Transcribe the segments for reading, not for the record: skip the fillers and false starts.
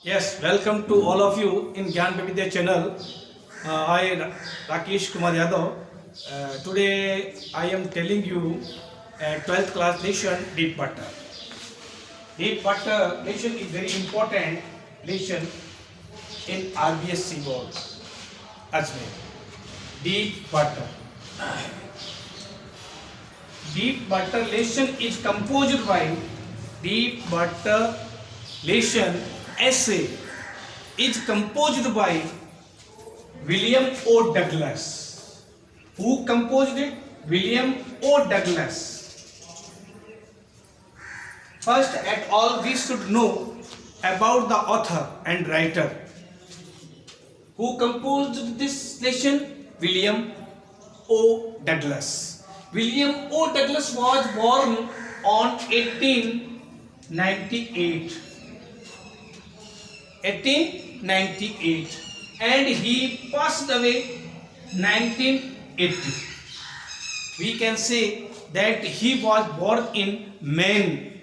Yes, welcome to all of you in Gyan Vividya channel. Rakesh Kumar Yadav. Today I am telling you a 12th class lesson deep butter. Deep butter lesson is very important lesson in RBSc board. Ajmer. Deep butter. Deep butter lesson is composed by deep butter lesson essay is composed by William O. Douglas. Who composed it? William O. Douglas. First at all we should know about the author and writer. Who composed this lesson? William O. Douglas. William O. Douglas was born on 1898 and he passed away 1980. We can say that he was born in Maine,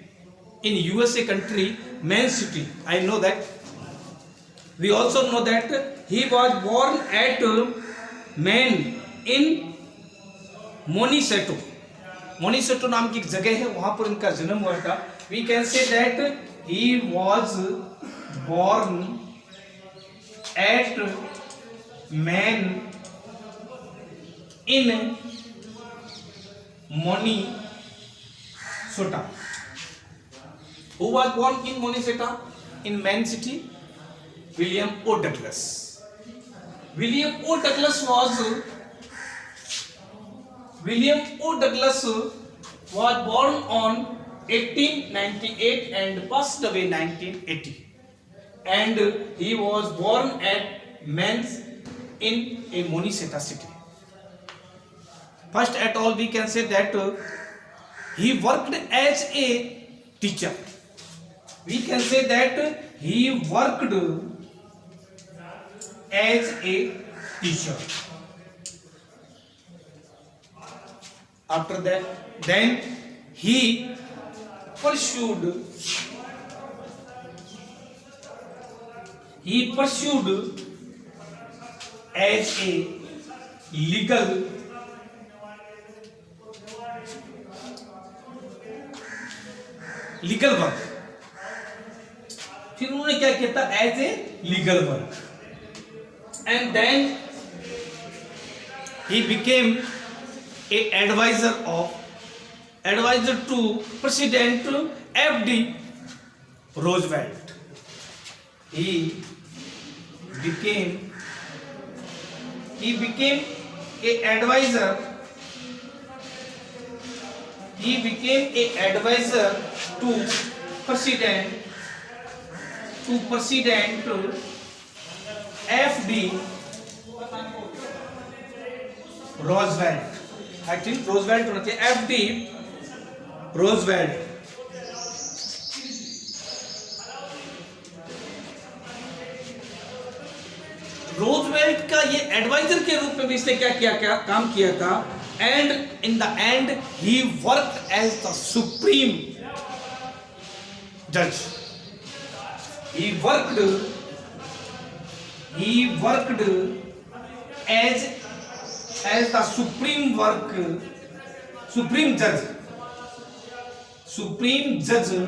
in USA country, Maine city. I know that. We also know that he was born at Maine in मोनिसेटो. मोनिसेटो नाम की एक जगह है, वहां पर इनका जन्म हुआ था. We can say that he was born at Maine in Minnesota. Who was born in Minnesota in Maine city? William O. Douglas. William O. Douglas was born on 1898 and passed away 1980. And he was born at Maine in a Minnesota city. First at all we can say that he worked as a teacher. We can say that he worked as a teacher. After that, then he pursued as a legal work. फिर उन्होंने क्या किया था? As a legal work. And then he became a advisor to President F.D. Roosevelt. He became a advisor to President F.D. Roosevelt. I think Roosevelt होना चाहिए. F.D. Roosevelt. Roosevelt का ये adviser के रूप में भी इसने क्या काम किया था. And in the end he worked as the supreme जज. He worked as the supreme judge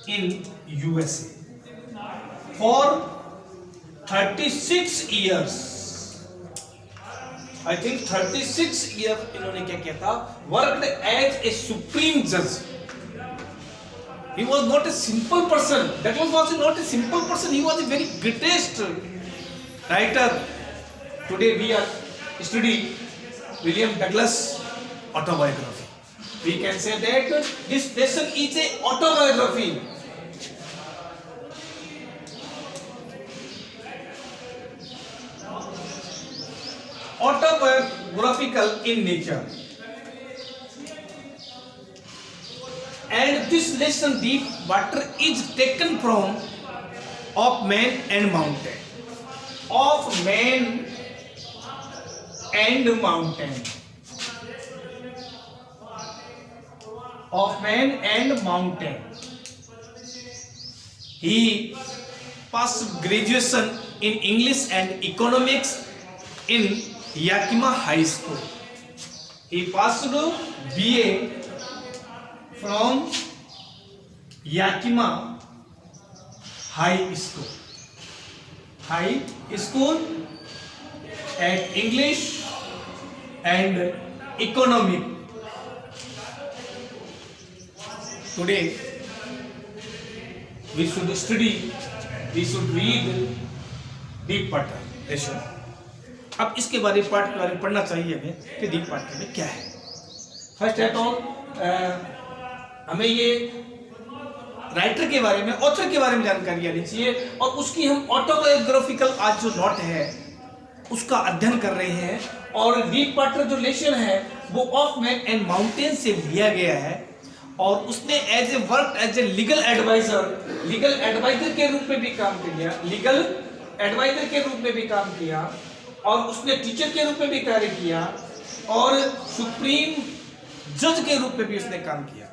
in USA for 36 years. I think 36 years इन्होंने क्या किया था? Worked as a supreme judge. He was not a simple person. That was not a simple person. He was a very greatest writer. Today we are studying William Douglas autobiography. We can say that this lesson is a autobiography. Autobiographical in nature. And this lesson deep butter is taken from Of Man and Mountain. Of Man and Mountain. of man and mountain. He passed graduation in English and economics in Yakima High School. He passed BA from Yakima High School. High School at English and economic. Today we should study, we should read deep part lesson. अब इसके बारे में part के बारे में पढ़ना चाहिए हमें कि डीप पार्ट में क्या है. फर्स्ट एट ऑल हमें ये राइटर के बारे में, ऑथर के बारे में जानकारी आनी चाहिए, और उसकी हम ऑटोबायोग्राफिकल आज जो नोट है उसका अध्ययन कर रहे हैं. और डीप पार्ट जो लेसन है वो ऑफ मैन एंड माउंटेन से लिया गया है, और उसने as a work as a legal advisor के रूप में भी काम किया, लीगल एडवाइजर के रूप में भी काम किया, और उसने टीचर के रूप में भी कार्य किया, और सुप्रीम जज के रूप में भी उसने काम किया.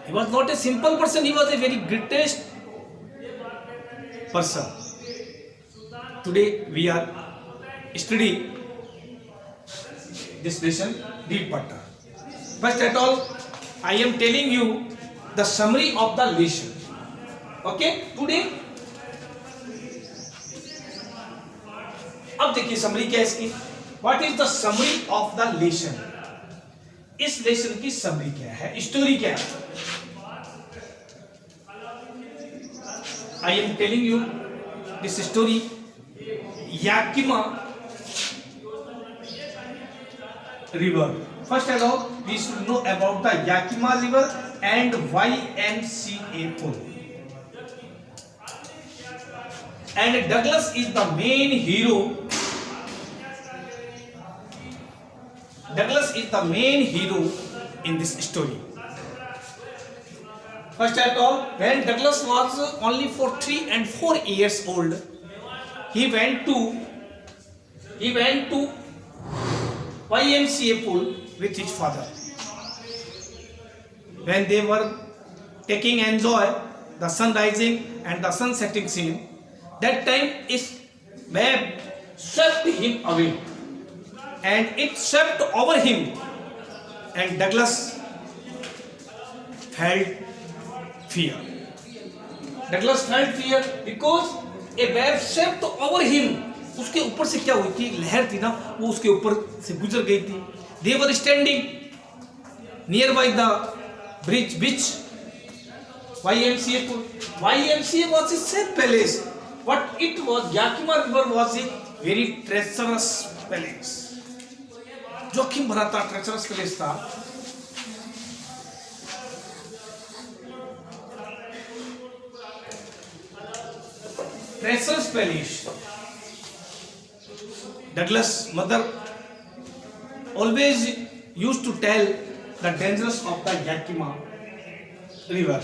He was not a simple person, he was a very greatest person. Today we are studying this lesson, deep water. First at all, I am telling you the summary of the lesson. Okay, today. अब देखिए summary क्या है इसकी. What is the summary of the lesson? इस lesson की summary क्या है, story क्या है. I am telling you this story. Yakima River. First of all, we should know about the Yakima River and YMCA pool. And Douglas is the main hero. Douglas is the main hero in this story. First of all, when Douglas was only for 3 and 4 years old, he went to YMCA pool with his father. When they were taking enjoy the sun rising and the sun setting scene, that time his wave swept him away, and it swept over him, and Douglas felt fear. Douglas felt fear because a wave swept over him. उसके ऊपर से क्या हुई थी, लहर थी ना, वो उसके ऊपर से गुजर गई थी. They were standing nearby the bridge which YMCA pool. YMCA was a safe place. What it was, Yakima River was a very treacherous place. जोखिम भरा था, treacherous place था. Treacherous place. Douglas' mother always used to tell the dangers of the Yakima River.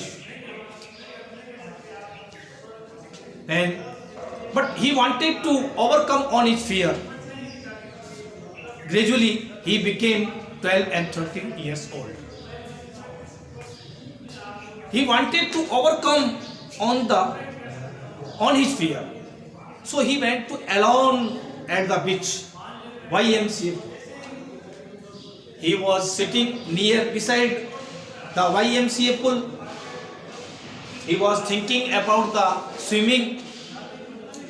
But he wanted to overcome on his fear. Gradually, he became 12 and 13 years old. He wanted to overcome on his fear. So he went to alone at the beach, YMCA. He was sitting beside the YMCA pool. He was thinking about the swimming.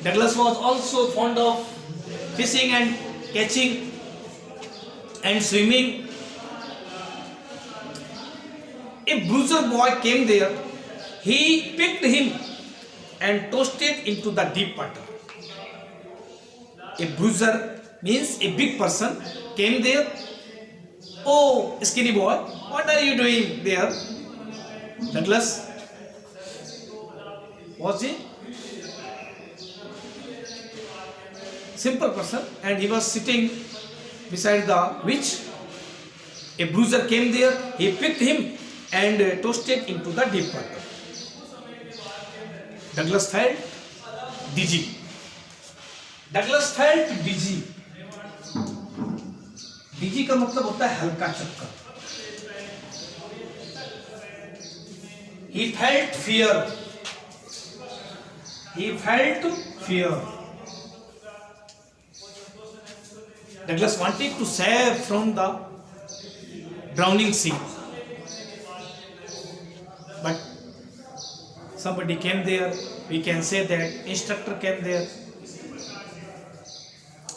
Douglas was also fond of fishing and catching and swimming. A bruiser boy came there. He picked him and tossed it into the deep water. A bruiser means a big person came there. Oh, skinny boy, what are you doing there? Douglas was a simple person, and he was sitting beside the beach. A bruiser came there. He picked him and tossed it into the deep water. Douglas felt dizzy. Douglas felt dizzy. डिजी का मतलब होता है हल्का चक्कर. He felt fear. He felt fear. Douglas wanted to save from the drowning sea, but somebody came there. We can say that instructor came there.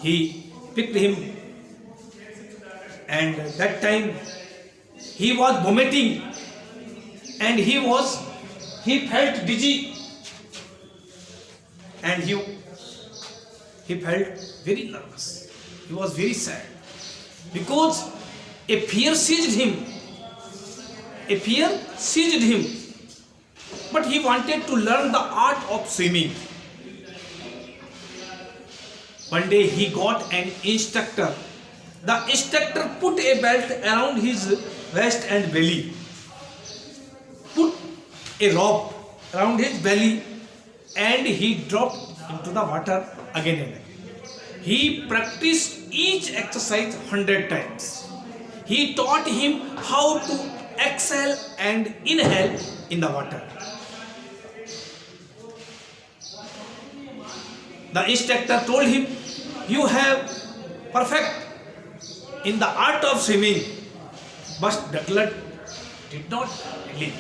He picked him, and that time he was vomiting, and he felt dizzy, and he felt very nervous. He was very sad because a fear seized him. A fear seized him, but he wanted to learn the art of swimming. One day he got an instructor. The instructor put a belt around his waist and belly, put a rope around his belly, and he dropped into the water again and again. He practiced each exercise 100 times. He taught him how to exhale and inhale in the water. The instructor told him, "You have perfect in the art of swimming." But Douglas did not believe.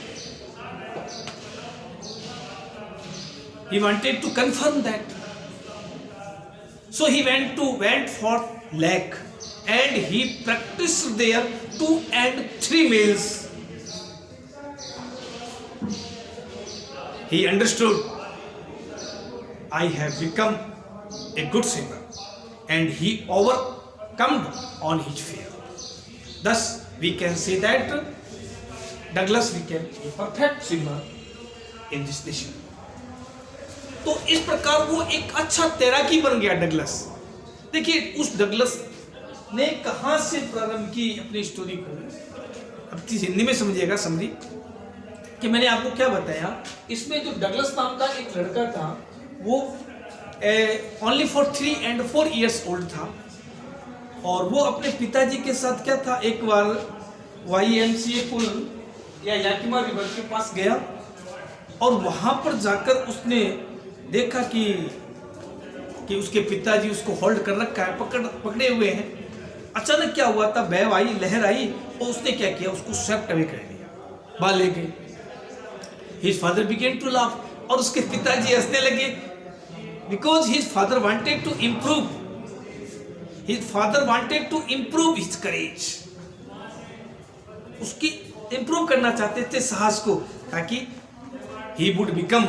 He wanted to confirm that. So he went for lake, and he practiced there 2 and 3 meals. He understood, I have become a good swimmer, and he overcome on his fear. Thus we can say that Douglas became a perfect swimmer in this nation. तो इस प्रकार वो एक अच्छा तैराकी बन गया Douglas. देखिए उस डगलस ने कहां से प्रारंभ की अपनी स्टोरी को। अब चीज हिंदी में समझिएगा समझी कि मैंने आपको क्या बताया। इसमें जो डगलस नाम का एक लड़का था वो only for 3 and 4 years old था, और वो अपने पिताजी के साथ क्या था, एक बार YMCA पुल या याकिमा रिवर के पास गया, और वहां पर जाकर उसने देखा कि उसके पिताजी उसको होल्ड कर रखा है, पकड़े हुए हैं। अचानक क्या हुआ था, वेव आई, लहर आई, और उसने क्या किया, उसको स्वेप्ट अवे कर दिया, बाहर ले गए। His father began to laugh, और उसके पिताजी हंसने लगे, because his father wanted to improve, his father wanted to improve his courage. उसकी इम्प्रूव करना चाहते थे साहस को, ताकि he would become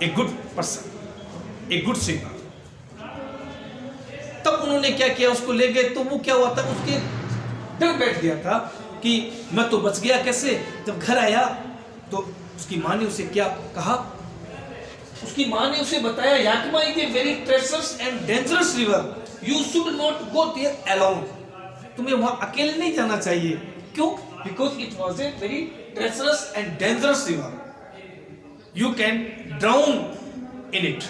a good person, a good swimmer. तब उन्होंने क्या किया, उसको ले गए। तो वो क्या हुआ था, उसके डर बैठ गया था कि मैं तो बच गया कैसे। जब घर आया तो उसकी माँ ने उसे क्या कहा, उसकी माँ ने उसे बताया, Yakima is a very treacherous and dangerous river, you should not go there alone. तुम्हें वहां अकेले नहीं जाना चाहिए। क्यों? Because it was a very treacherous and dangerous river, you can drown in it.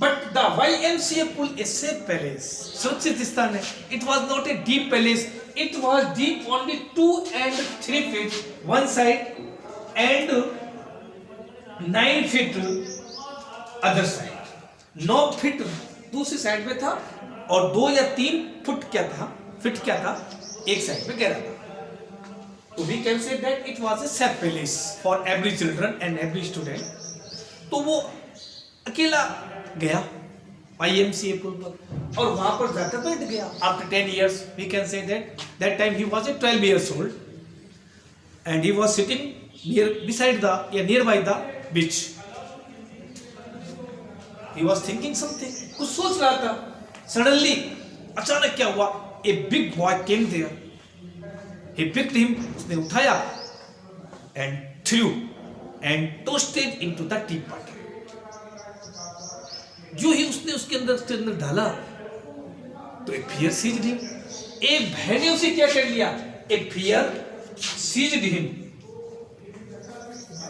But the YMCA pool is safe place, सुरक्षित स्थान है। It was not a deep place, it was deep only 2 and 3 feet one side and 9 feet other side। 9 feet दूसरी side में था, और 2 या 3 foot क्या था, फिट क्या था, एक साइड में गहरा था। तो we can say that it was a safe place for every children and every student। तो वो अकेला गया YMCA पुल पर, और वहां पर जाकर बैठ गया। After 10 years we can say that time he was a 12 years old and he was sitting nearby the beach। He was thinking something, कुछ सोच रहा था। Suddenly अचानक क्या हुआ, a big boy came there। He picked him, उसने उठाया and threw and toasted into the teapot। जो ही उसने उसके अंदर डाला तो एक fear seized him। एक भय ने उसे क्या कर लिया, एक fear seized him,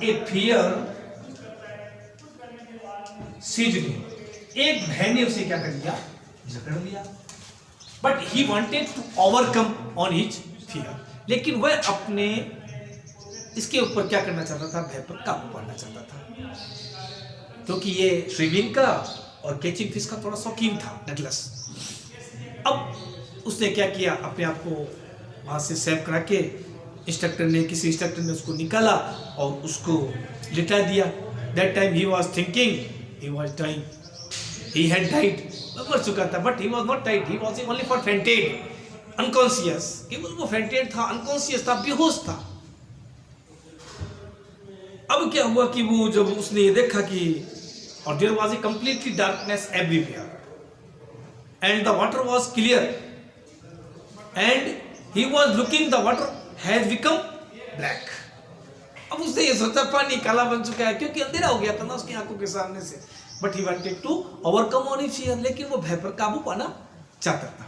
एक fear seized him, एक भय ने उसे क्या कर लिया, जकड़ लिया। But he wanted to overcome on his fear। लेकिन वह अपने इसके ऊपर क्या करना चाहता था, भय पर काबू पाना चाहता था, क्योंकि ये स्विमिंग का और कैचिंग फिश का थोड़ा शौकीन था डगलस। अब उसने क्या किया, अपने आप को वहाँ से सेव करा के किसी इंस्ट्रक्टर ने उसको निकाला और उसको लिटा दिया। That time he was thinking, he was dying, he had died, मर चुका था, but he was not died, he was only for fainted, unconscious, केवल वो फेंटेड था, अनकॉन्शियस था, बेहोश था। अब क्या हुआ कि वो जब उसने ये देखा कि और there was a completely darkness everywhere and the water was clear and he was looking, the water has become black. अब उसने ये सोचा पानी काला बन चुका है, क्योंकि अंधेरा हो गया था ना उसकी आंखों के सामने से, but he wanted to overcome on his fear, लेकिन वो भय पर काबू पाना चाहता था।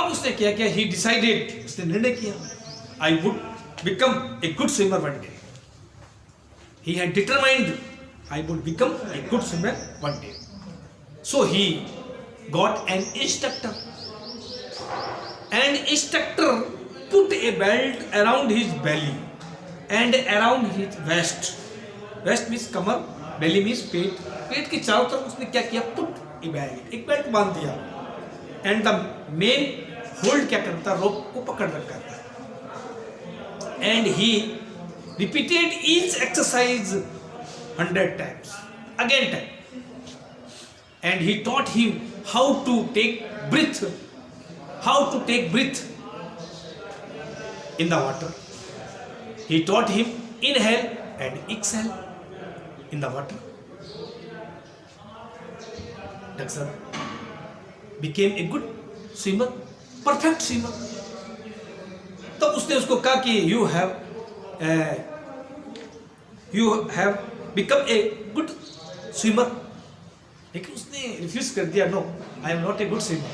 अब उसने क्या किया, ही डिसाइडेड, उसने निर्णय किया, I would become a good swimmer one day. He had determined I would become a good swimmer one day. So he got an instructor. An instructor put a belt around his belly and around his waist. Waist means Qamar, belly means पेट। पेट के चारों तरफ उसने क्या किया, put a belt, एक belt बांध दिया। And the main hold क्या करता, रोप को पकड़ रखा था। And he repeated each exercise 100 times, again time, and he taught him how to take breath in the water. He taught him inhale and exhale in the water. Daksar became a good swimmer, perfect swimmer. तब उसने उसको कहा कि you have become a good swimmer, लेकिन उसने refuse कर दिया, no, I am not a good swimmer.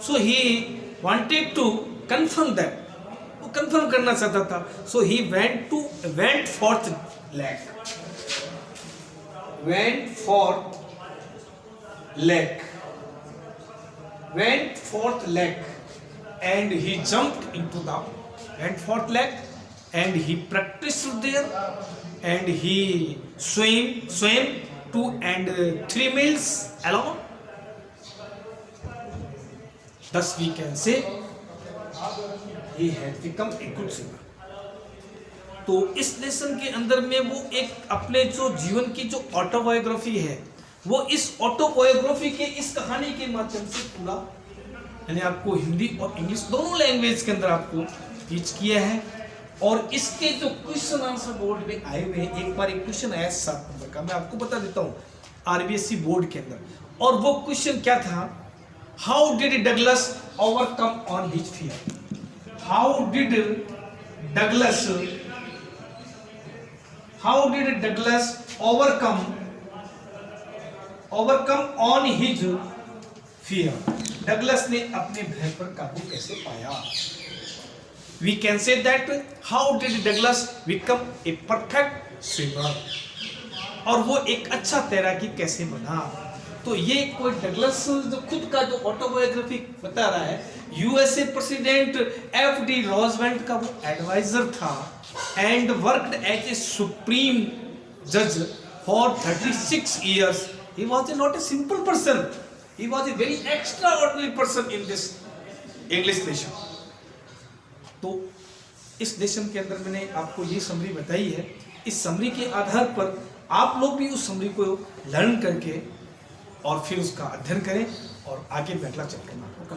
So he wanted to confirm that, वो कंफर्म करना चाहता था। So he went forth leg and he jumped into the went forth leg and he practiced there and he swam 2 and 3 miles alone. Thus we can say he had become a good swimmer. तो इस lesson के अंदर में वो एक अपने जो जीवन की जो ऑटोबायोग्राफी है, वो इस ऑटोबायोग्राफी के इस कहानी के माध्यम से पूरा, यानी आपको हिंदी और इंग्लिश दोनों लैंग्वेज के अंदर आपको टीच किया है। और इसके जो क्वेश्चन आंसर बोर्ड में आए हुए हैं, एक बार एक क्वेश्चन आया 7 नंबर का, मैं आपको बता देता हूँ, आरबीएससी बोर्ड के अंदर, और वो क्वेश्चन क्या था, how did Douglas overcome on his fear, how did Douglas overcome on his fear, Douglas ने अपने भय पर काबू कैसे पाया। We can say that how did Douglas become a perfect swimmer, और वो एक अच्छा तैराकी कैसे बना। तो ये कोई डगलस जो खुद का जो ऑटोबायोग्राफी बता रहा है, यूएसए प्रेसिडेंट एफ.डी. रोजवेल्ट का वो एडवाइजर था and worked as a supreme जज for 36 years. He was not a simple person, he was a very extraordinary person in this English nation. तो इस लेसन के अंदर मैंने आपको ये समरी बताई है। इस समरी के आधार पर आप लोग भी उस समरी को लर्न करके और फिर उसका अध्ययन करें और आगे में अगला चैप्टर में आपको